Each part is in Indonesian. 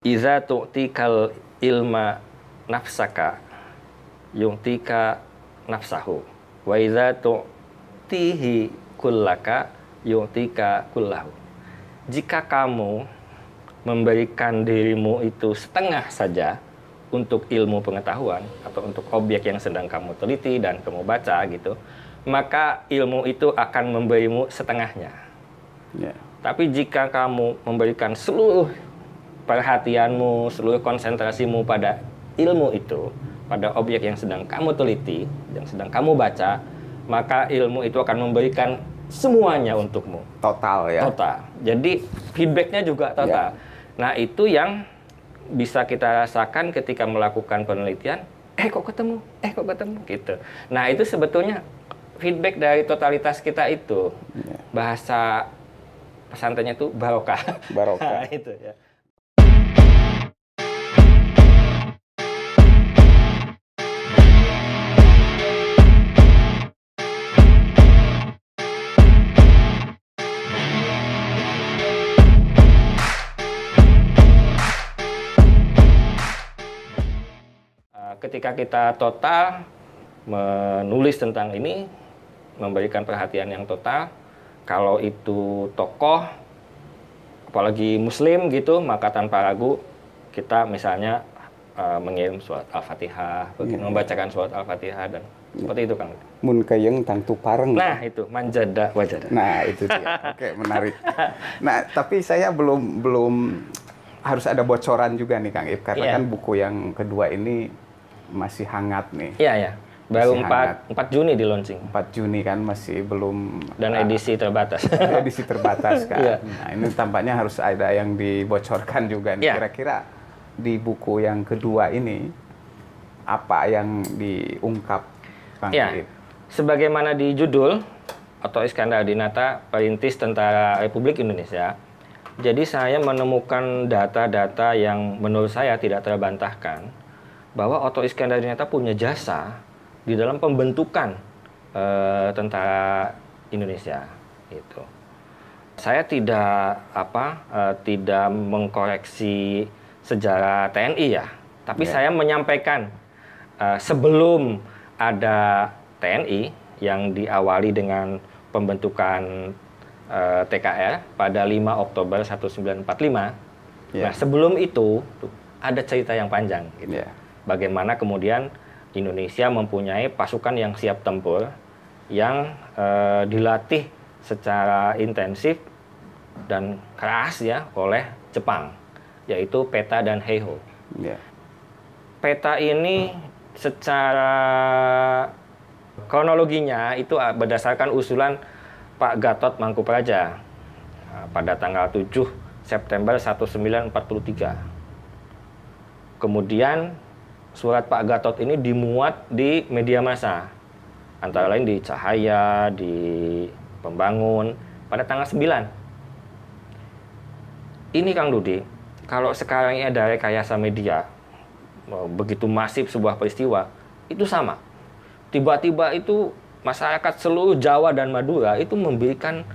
Iza tu'tikal ilma nafsaka yu'tika nafsahu wa iza tu'tihi kullaka yu'tika kullahu. Jika kamu memberikan dirimu itu setengah saja untuk ilmu pengetahuan atau untuk objek yang sedang kamu teliti dan kamu baca gitu, maka ilmu itu akan memberimu setengahnya. Tapi jika kamu memberikan seluruh perhatianmu, seluruh konsentrasimu pada ilmu itu, pada objek yang sedang kamu teliti, yang sedang kamu baca, maka ilmu itu akan memberikan semuanya untukmu. Total ya? Total. Jadi feedbacknya juga total. Nah, itu yang bisa kita rasakan ketika melakukan penelitian. Kok ketemu gitu. Nah, itu sebetulnya feedback dari totalitas kita itu. Bahasa pesantrennya itu barokah. Barokah. Itu ya. Ketika kita total menulis tentang ini, memberikan perhatian yang total, kalau itu tokoh, apalagi muslim gitu, maka tanpa ragu kita misalnya mengirim surat Al-Fatihah, membacakan surat Al-Fatihah dan seperti itu kan. Mun kayeng tangtu pareng. Nah, itu manjada wajada. Nah, itu dia. Oke, menarik. Nah, tapi saya belum harus ada bocoran juga nih Kang Ip, karena kan buku yang kedua ini masih hangat nih. Iya. Baru 4 Juni di launching. 4 Juni kan masih belum. Dan edisi terbatas. Edisi terbatas kan. Nah, ini tampaknya harus ada yang dibocorkan juga nih. Kira-kira di buku yang kedua ini apa yang diungkap Kang Ip? Sebagaimana di judul, Otto Iskandar-Dinata, Perintis Tentara Republik Indonesia. Jadi saya menemukan data-data yang menurut saya tidak terbantahkan bahwa Otto Iskandar-Dinata punya jasa di dalam pembentukan tentara Indonesia itu. Saya tidak tidak mengkoreksi sejarah TNI ya, tapi saya menyampaikan sebelum ada TNI yang diawali dengan pembentukan TKR pada 5 Oktober 1945. Nah, sebelum itu ada cerita yang panjang gitu. Bagaimana kemudian Indonesia mempunyai pasukan yang siap tempur, yang dilatih secara intensif dan keras ya oleh Jepang, yaitu Peta dan Heiho. Peta ini secara kronologinya itu berdasarkan usulan Pak Gatot Mangkupraja pada tanggal 7 September 1943. Kemudian surat Pak Gatot ini dimuat di media massa, antara lain di Cahaya, di Pembangun, pada tanggal 9. Ini Kang Dudi, kalau sekarang ini ada rekayasa media, begitu masif sebuah peristiwa, itu sama. Tiba-tiba itu masyarakat seluruh Jawa dan Madura itu memberikan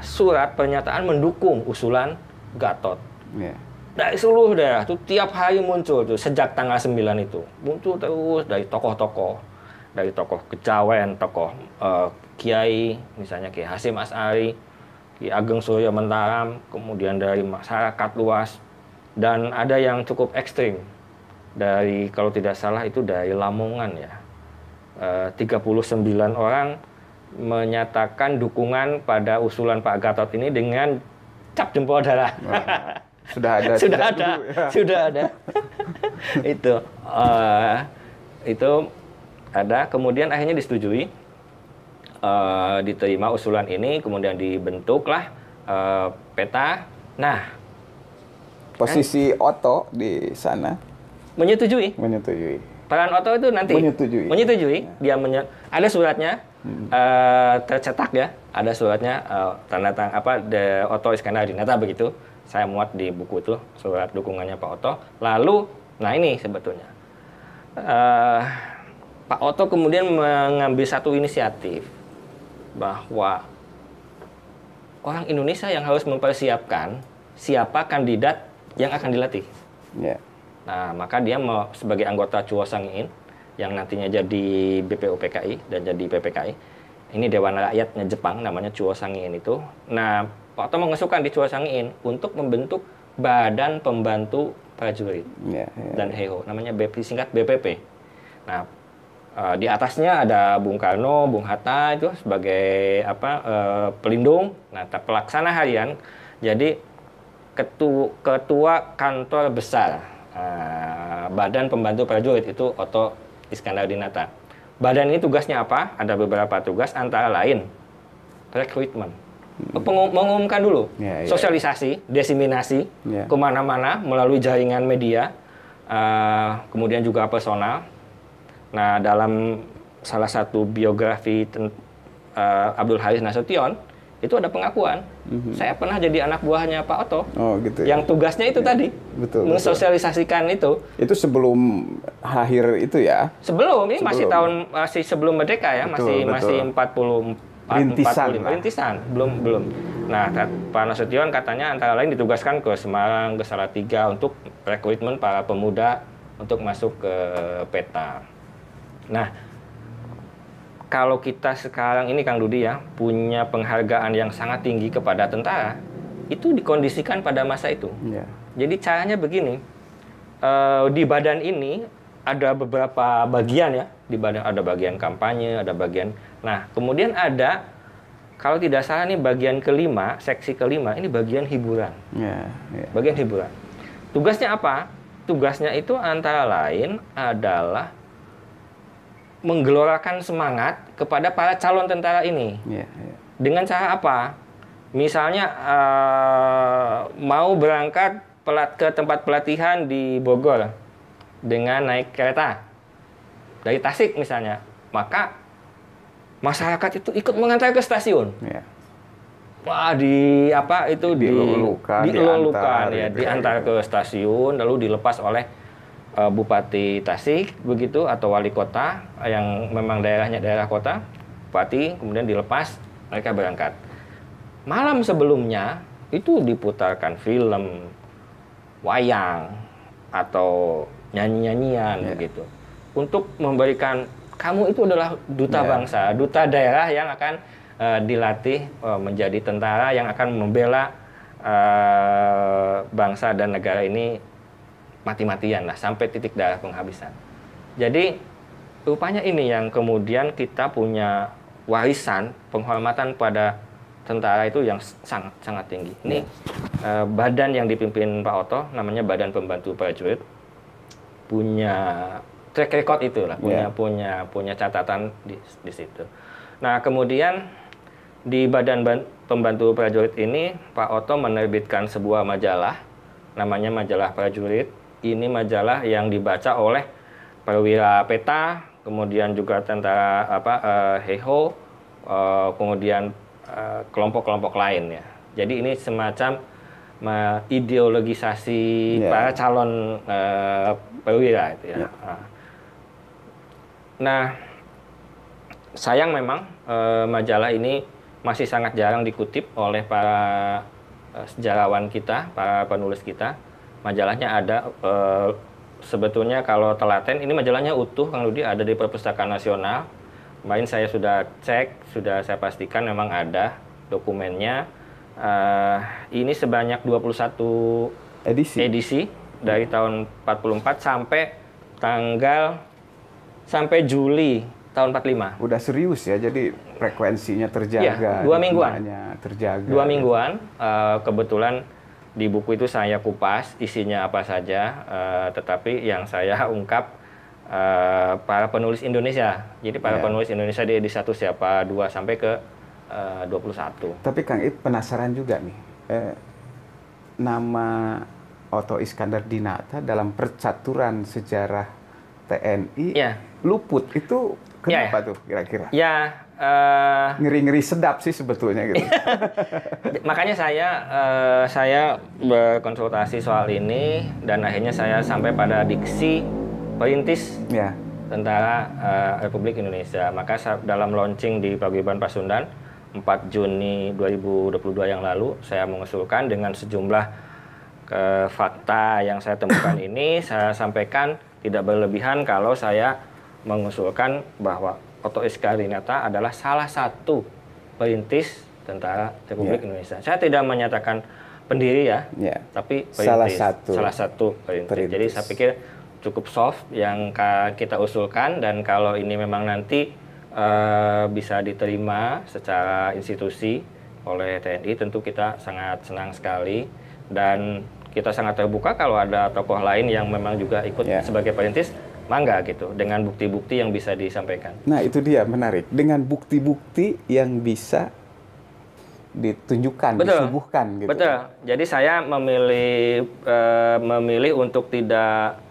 surat pernyataan mendukung usulan Gatot. Dari seluruh daerah tuh tiap hari muncul tuh sejak tanggal 9 itu. Muncul terus dari tokoh-tokoh, dari tokoh kejawen, tokoh kiai, misalnya Kiai Hasyim Asy'ari, Ki Ageng Surya Mentaram, kemudian dari masyarakat luas, dan ada yang cukup ekstrim. Dari kalau tidak salah itu dari Lamongan ya. 39 orang menyatakan dukungan pada usulan Pak Gatot ini dengan cap jempol darah. Sudah ada. Itu ada. Kemudian akhirnya disetujui, diterima usulan ini, kemudian dibentuklah peta. Nah, posisi Otto di sana menyetujui. Peran Otto itu nanti menyetujui. Dia ada suratnya, tercetak ya. Ada suratnya tanda tangan Otto Iskandar-Dinata begitu. Saya muat di buku itu surat dukungannya Pak Otto. Lalu, nah ini sebetulnya Pak Otto kemudian mengambil satu inisiatif bahwa orang Indonesia yang harus mempersiapkan siapa kandidat yang akan dilatih. Yeah. Nah, maka dia sebagai anggota Chuo Sang-in yang nantinya jadi BPUPKI dan jadi PPKI. Ini Dewan Rakyatnya Jepang, namanya Chuo Sang-in itu. Nah, Pak Oto mengusulkan di Chuo Sang-in untuk membentuk Badan Pembantu Prajurit dan Heiho, namanya singkat BPP. Nah, di atasnya ada Bung Karno, Bung Hatta itu sebagai pelindung. Nah, pelaksana harian jadi ketua kantor besar Badan Pembantu Prajurit itu Oto Iskandar-Dinata. Badan ini tugasnya apa? Ada beberapa tugas, antara lain rekrutmen, mengumumkan dulu, sosialisasi, diseminasi kemana-mana melalui jaringan media, kemudian juga personal. Nah, dalam salah satu biografi Abdul Haris Nasution itu ada pengakuan, saya pernah jadi anak buahnya Pak Oto, yang tugasnya itu tadi, mensosialisasikan itu. Itu sebelum lahir itu ya? Sebelum, ini masih sebelum merdeka ya, masih 45, belum. Nah, Pak Nasution katanya antara lain ditugaskan ke Semarang, ke Salatiga untuk rekrutmen para pemuda untuk masuk ke peta. Nah, kalau kita sekarang ini Kang Dudi ya, punya penghargaan yang sangat tinggi kepada tentara, itu dikondisikan pada masa itu. Jadi caranya begini, di badan ini ada beberapa bagian ya, di badan ada bagian kampanye, ada bagian, nah kemudian ada, kalau tidak salah nih bagian kelima, seksi kelima, ini bagian hiburan. Bagian hiburan. Tugasnya apa? Tugasnya itu antara lain adalah menggelorakan semangat kepada para calon tentara ini. Dengan cara apa? Misalnya mau berangkat ke tempat pelatihan di Bogor dengan naik kereta dari Tasik misalnya, maka masyarakat itu ikut mengantar ke stasiun. Wah, dilulukan ya, diantar ke stasiun, lalu dilepas oleh Bupati Tasik begitu, atau wali kota yang memang daerahnya daerah kota, bupati, kemudian dilepas, mereka berangkat. Malam sebelumnya itu diputarkan film, wayang, atau nyanyi-nyanyian begitu, untuk memberikan kamu itu adalah duta bangsa, duta daerah yang akan dilatih menjadi tentara yang akan membela bangsa dan negara ini mati-matian lah, sampai titik darah penghabisan. Jadi rupanya ini yang kemudian kita punya warisan penghormatan pada tentara itu yang sangat tinggi. Ini badan yang dipimpin Pak Oto, namanya Badan Pembantu Prajurit, punya track record itu lah, punya catatan di situ. Nah, kemudian di Badan Pembantu Prajurit ini Pak Oto menerbitkan sebuah majalah, namanya Majalah Prajurit. Ini majalah yang dibaca oleh perwira peta, kemudian juga tentara Heiho, kemudian kelompok-kelompok lain ya. Jadi ini semacam ideologisasi para calon perwira itu ya. Nah, sayang memang majalah ini masih sangat jarang dikutip oleh para sejarawan kita, para penulis kita. Majalahnya ada, sebetulnya kalau telaten, ini majalahnya utuh Kang Dudi, ada di Perpustakaan Nasional. Kemarin saya sudah cek, sudah saya pastikan memang ada dokumennya. Ini sebanyak 21 edisi dari tahun 44 sampai Juli tahun 45. Udah serius ya, jadi frekuensinya terjaga. 2 mingguan. Terjaga. 2 mingguan, kebetulan di buku itu saya kupas isinya apa saja, tetapi yang saya ungkap para penulis Indonesia. Jadi para penulis Indonesia di edisi 1 siapa, 2 sampai ke 21. Tapi Kang Ip penasaran juga nih, nama Oto Iskandar-Dinata dalam percaturan sejarah TNI luput, itu kenapa tuh kira-kira? Ngeri-ngeri sedap sih sebetulnya gitu. Makanya saya berkonsultasi soal ini dan akhirnya saya sampai pada diksi perintis Tentara Republik Indonesia. Maka dalam launching di Paguyuban Pasundan 4 Juni 2022 yang lalu, saya mengusulkan dengan sejumlah fakta yang saya temukan ini saya sampaikan tidak berlebihan kalau saya mengusulkan bahwa Otto Iskandar adalah salah satu perintis Tentara Republik Indonesia. Saya tidak menyatakan pendiri tapi perintis. Salah satu perintis. Jadi saya pikir cukup soft yang kita usulkan, dan kalau ini memang nanti bisa diterima secara institusi oleh TNI, tentu kita sangat senang sekali, dan kita sangat terbuka kalau ada tokoh lain yang memang juga ikut sebagai perintis, mangga gitu, dengan bukti-bukti yang bisa disampaikan. Nah itu dia menarik, dengan bukti-bukti yang bisa ditunjukkan, disuguhkan gitu. Betul. Jadi saya memilih untuk tidak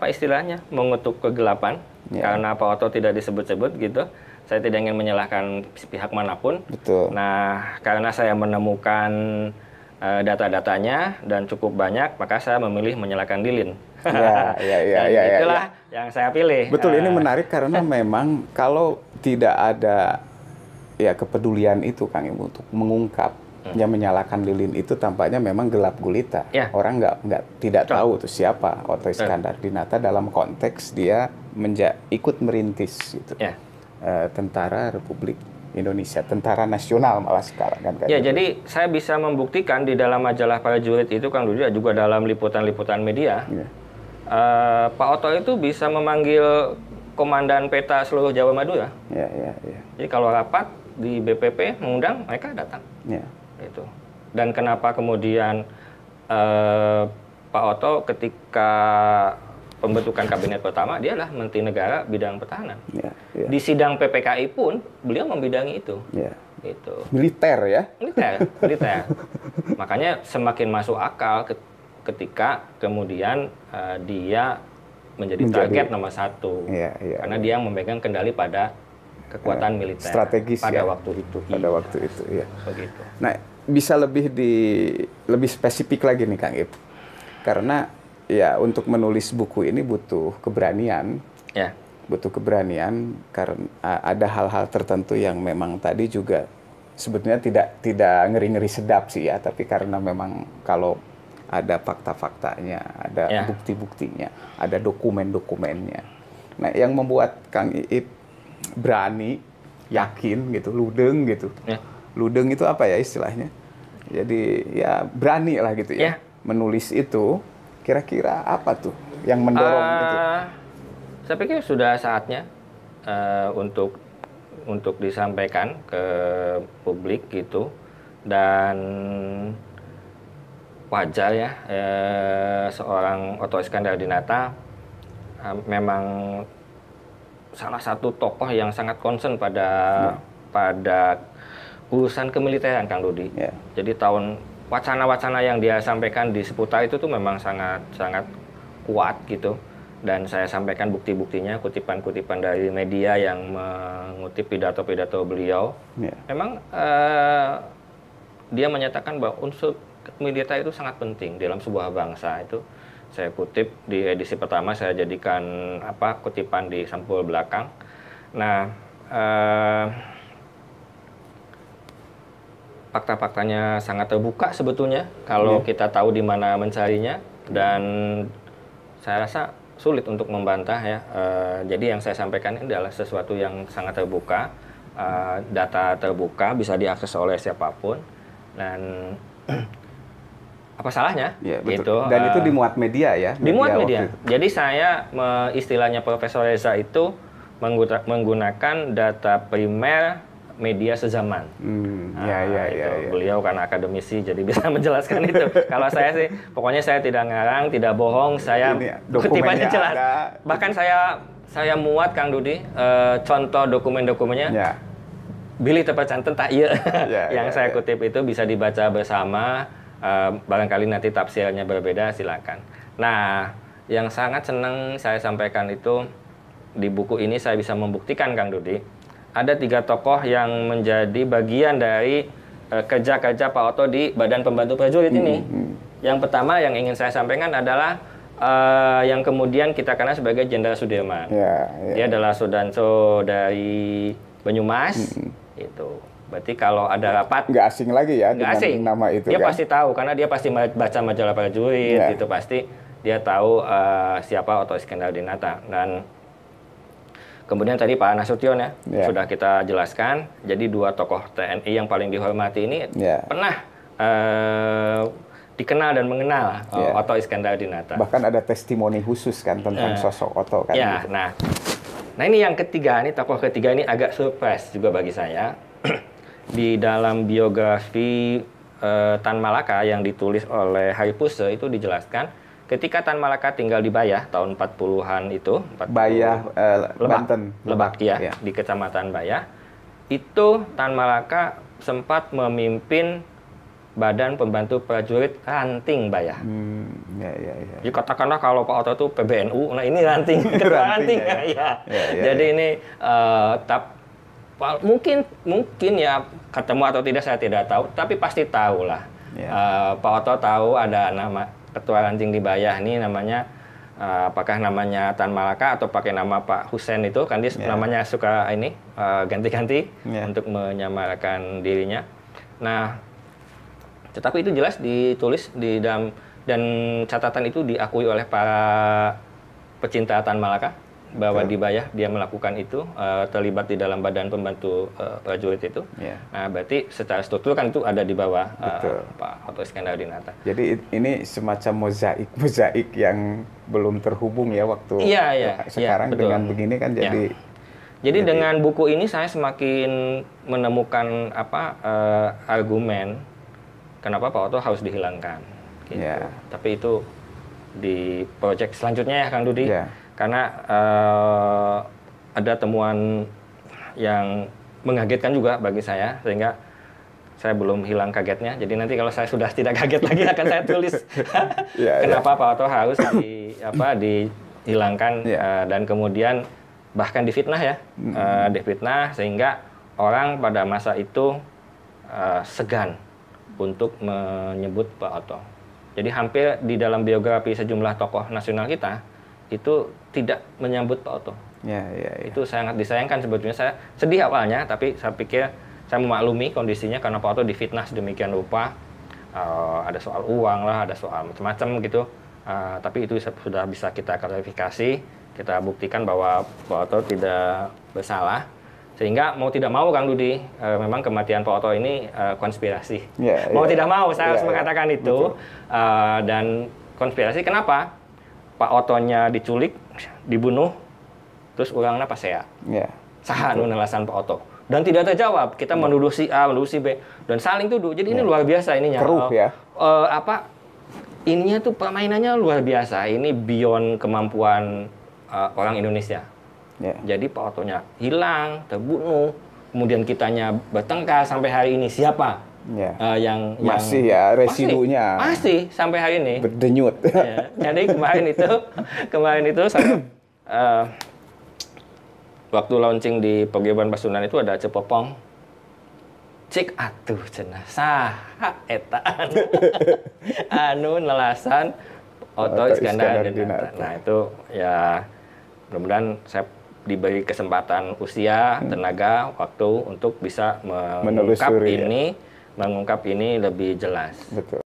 istilahnya mengutuk kegelapan, karena Pak Otto tidak disebut-sebut gitu. Saya tidak ingin menyalahkan pihak manapun. Betul. Nah, karena saya menemukan data-datanya dan cukup banyak, maka saya memilih menyalahkan lilin. Itulah yang saya pilih. Betul, ini menarik karena memang kalau tidak ada kepedulian itu Kang Ibu untuk mengungkap yang menyalakan lilin itu, tampaknya memang gelap gulita. Orang tidak tahu tuh siapa Otto Iskandar-Dinata dalam konteks dia ikut merintis gitu. Tentara Republik Indonesia, tentara nasional malah sekarang kan. Jadi saya bisa membuktikan di dalam majalah Prajurit itu Kang Dudi, juga dalam liputan-liputan media. Pak Otto itu bisa memanggil komandan peta seluruh Jawa Madura. Jadi kalau rapat di BPP mengundang, mereka datang. Itu. Dan kenapa kemudian Pak Otto ketika pembentukan kabinet pertama, dia adalah Menteri Negara bidang pertahanan. Di sidang PPKI pun beliau membidangi itu. Itu. Militer ya? Militer. Makanya semakin masuk akal ketika kemudian dia menjadi target nomor 1. Karena dia yang memegang kendali pada kekuatan militer strategis pada waktu itu. Waktu itu. Begitu. Nah, bisa lebih spesifik lagi nih Kang Ip. Karena untuk menulis buku ini butuh keberanian. Butuh keberanian karena ada hal-hal tertentu yang memang tadi juga sebetulnya tidak ngeri-ngeri sedap sih ya, tapi karena memang kalau ada fakta-faktanya, ada bukti-buktinya, ada dokumen-dokumennya. Nah, yang membuat Kang Iip berani, yakin gitu, ludeng gitu. Ludeng itu apa ya istilahnya? Jadi berani lah gitu ya. Menulis itu kira-kira apa tuh yang mendorong itu? Saya pikir sudah saatnya untuk disampaikan ke publik gitu, dan wajar ya seorang Otto Iskandar-Dinata memang salah satu tokoh yang sangat concern pada urusan kemiliteran Kang Dudi. Jadi wacana-wacana yang dia sampaikan di seputar itu tuh memang sangat kuat gitu, dan saya sampaikan bukti-buktinya, kutipan-kutipan dari media yang mengutip pidato-pidato beliau. Memang dia menyatakan bahwa unsur militer itu sangat penting dalam sebuah bangsa. Itu saya kutip di edisi pertama, saya jadikan kutipan di sampul belakang. Nah, fakta-faktanya sangat terbuka sebetulnya kalau kita tahu di mana mencarinya, dan saya rasa sulit untuk membantah ya. Jadi yang saya sampaikan ini adalah sesuatu yang sangat terbuka, data terbuka, bisa diakses oleh siapapun, dan apa salahnya? Gitu. Dan itu dimuat media ya? Dimuat media. Jadi saya istilahnya Profesor Reza itu menggunakan data primer media sezaman. Beliau karena akademisi jadi bisa menjelaskan itu. Kalau saya sih, pokoknya saya tidak ngarang, tidak bohong, saya kutipannya jelas. Bahkan saya muat Kang Dudi contoh dokumen-dokumennya. Bilih terpercanten tak iya. Yang saya kutip itu bisa dibaca bersama. Barangkali nanti tafsirnya berbeda, silakan. Nah, yang sangat senang saya sampaikan itu di buku ini saya bisa membuktikan Kang Dudi, ada 3 tokoh yang menjadi bagian dari kerja-kerja Pak Otto di Badan Pembantu Prajurit ini. Yang pertama yang ingin saya sampaikan adalah yang kemudian kita kenal sebagai Jenderal Sudirman. Dia adalah Sudanso dari Banyumas, itu. Berarti kalau ada rapat nggak asing lagi ya dengan asing. Nama itu. Dia kan? pasti tahu karena dia pasti baca majalah prajurit, itu pasti dia tahu siapa Otto Iskandar-Dinata. Dan kemudian tadi Pak Nasution sudah kita jelaskan. Jadi dua tokoh TNI yang paling dihormati ini pernah dikenal dan mengenal Otto Iskandar-Dinata. Bahkan ada testimoni khusus kan tentang sosok Otto kan. Ya, gitu. Nah ini yang ketiga, ini tokoh ketiga ini agak surprise juga bagi saya. Di dalam biografi Tan Malaka yang ditulis oleh Hari Puse itu dijelaskan ketika Tan Malaka tinggal di Bayah tahun 40-an itu, Bayah, Banten. Lebak ya, di Kecamatan Bayah. Itu Tan Malaka sempat memimpin Badan Pembantu Prajurit Ranting Bayah. Jadi katakanlah kalau Pak Otto itu PBNU, nah ini Ranting, ketua Ranting. Jadi ini mungkin ya ketemu atau tidak saya tidak tahu, tapi pasti tahu lah. Pak Otto tahu ada nama ketua Ranting di Bayah ini namanya apakah namanya Tan Malaka atau pakai nama Pak Husen itu kan dia namanya suka ini ganti-ganti untuk menyamakan dirinya. Nah, tetapi itu jelas ditulis di dalam, dan catatan itu diakui oleh para pecinta Tan Malaka bahwa di Bayah dia melakukan itu, terlibat di dalam Badan Pembantu Prajurit itu. Nah, berarti secara struktur kan itu ada di bawah Pak Otto Iskandar-Dinata. Jadi ini semacam mozaik yang belum terhubung ya waktu sekarang dengan begini kan jadi. Jadi dengan buku ini saya semakin menemukan argumen kenapa Pak Otto harus dihilangkan, gitu. Tapi itu di proyek selanjutnya ya, Kang Dudi. Karena ada temuan yang mengagetkan juga bagi saya, sehingga saya belum hilang kagetnya. Jadi nanti kalau saya sudah tidak kaget lagi akan saya tulis kenapa Pak Otto harus dihilangkan dan kemudian bahkan difitnah difitnah sehingga orang pada masa itu segan untuk menyebut Pak Otto. Jadi hampir di dalam biografi sejumlah tokoh nasional kita itu tidak menyambut Pak Otto. Itu sangat disayangkan sebetulnya. Saya sedih awalnya, tapi saya pikir saya memaklumi kondisinya karena Pak Otto difitnah sedemikian rupa. Ada soal uang lah, ada soal macam-macam gitu. Tapi itu sudah bisa kita klarifikasi, kita buktikan bahwa Pak Otto tidak bersalah. Sehingga mau tidak mau Kang Dudi, memang kematian Pak Otto ini konspirasi. Mau tidak mau saya harus mengatakan itu. Dan konspirasi kenapa? Pak Ottonya diculik, dibunuh, terus ulangnya pasea. Saha nu nelasan Pak Otto. Dan tidak terjawab. Kita menuduh si A, menuduh si B, dan saling tuduh. Jadi ini luar biasa ininya. Keruh ya. Ininya tuh permainannya luar biasa. Ini beyond kemampuan orang Indonesia. Jadi Pak Ottonya hilang, terbunuh, kemudian kitanya bertengkar sampai hari ini. Siapa yang masih ya residunya? Masih sampai hari ini berdenyut. Jadi kemarin itu saya waktu launching di Paguyuban Pasundan itu ada cepopong. Cik atuh cenah saha eta anu nelasan Otto Iskandar-Dinata. Nah itu ya mudah-mudahan saya diberi kesempatan usia, tenaga, waktu untuk bisa mengungkap ini lebih jelas. Betul.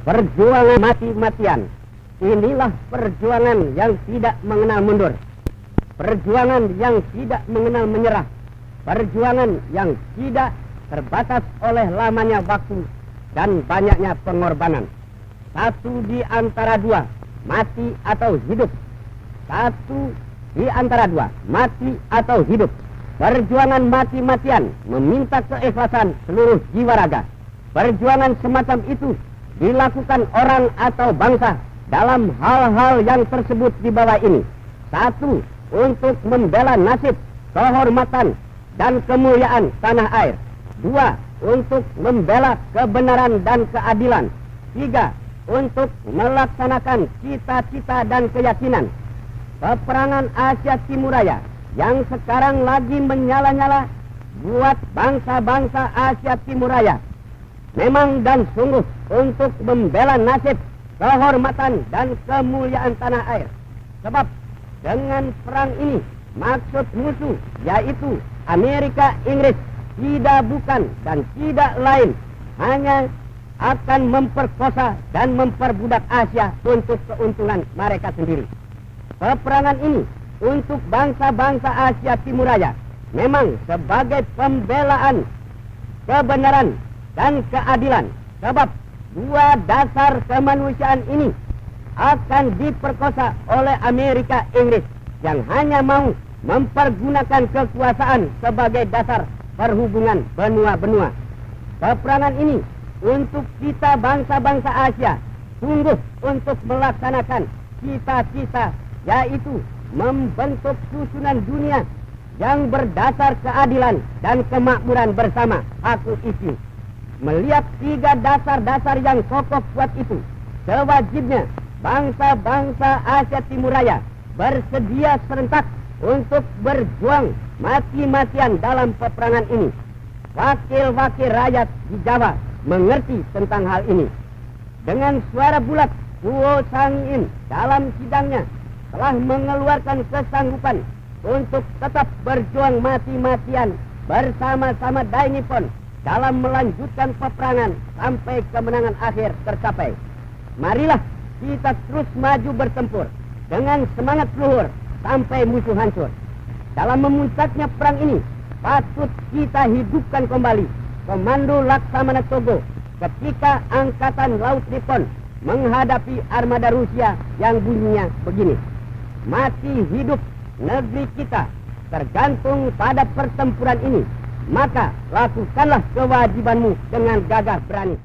Perjuangan mati-matian, inilah perjuangan yang tidak mengenal mundur. Perjuangan yang tidak mengenal menyerah. Perjuangan yang tidak terbatas oleh lamanya waktu dan banyaknya pengorbanan. Satu di antara dua, mati atau hidup. Satu di antara dua, mati atau hidup. Perjuangan mati-matian meminta keikhlasan seluruh jiwa raga. Perjuangan semacam itu dilakukan orang atau bangsa dalam hal-hal yang tersebut di bawah ini. Satu, untuk membela nasib, kehormatan, dan kemuliaan tanah air. Dua, untuk membela kebenaran dan keadilan. Tiga, untuk melaksanakan cita-cita dan keyakinan. Peperangan Asia Timur Raya yang sekarang lagi menyala-nyala buat bangsa-bangsa Asia Timur Raya memang dan sungguh untuk membela nasib, kehormatan dan kemuliaan tanah air. Sebab dengan perang ini maksud musuh yaitu Amerika Inggris tidak bukan dan tidak lain hanya akan memperkosa dan memperbudak Asia untuk keuntungan mereka sendiri. Peperangan ini untuk bangsa-bangsa Asia Timur Raya memang sebagai pembelaan kebenaran dan keadilan. Sebab dua dasar kemanusiaan ini akan diperkosa oleh Amerika Inggris yang hanya mau mempergunakan kekuasaan sebagai dasar perhubungan benua-benua. Peperangan ini untuk kita bangsa-bangsa Asia sungguh untuk melaksanakan cita-cita yaitu membentuk susunan dunia yang berdasar keadilan dan kemakmuran bersama aku isi. Melihat tiga dasar-dasar yang kokoh kuat itu, sewajibnya bangsa-bangsa Asia Timur Raya bersedia serentak untuk berjuang mati-matian dalam peperangan ini. Wakil-wakil rakyat di Jawa mengerti tentang hal ini. Dengan suara bulat, Kuo Sangiin dalam sidangnya telah mengeluarkan kesanggupan untuk tetap berjuang mati-matian bersama-sama Dai Nippon dalam melanjutkan peperangan sampai kemenangan akhir tercapai. Marilah kita terus maju bertempur dengan semangat luhur sampai musuh hancur. Dalam memuncaknya perang ini, patut kita hidupkan kembali Komando Laksamana Togo ketika Angkatan Laut Nippon menghadapi armada Rusia yang bunyinya begini. Mati hidup negeri kita tergantung pada pertempuran ini. Maka lakukanlah kewajibanmu dengan gagah berani.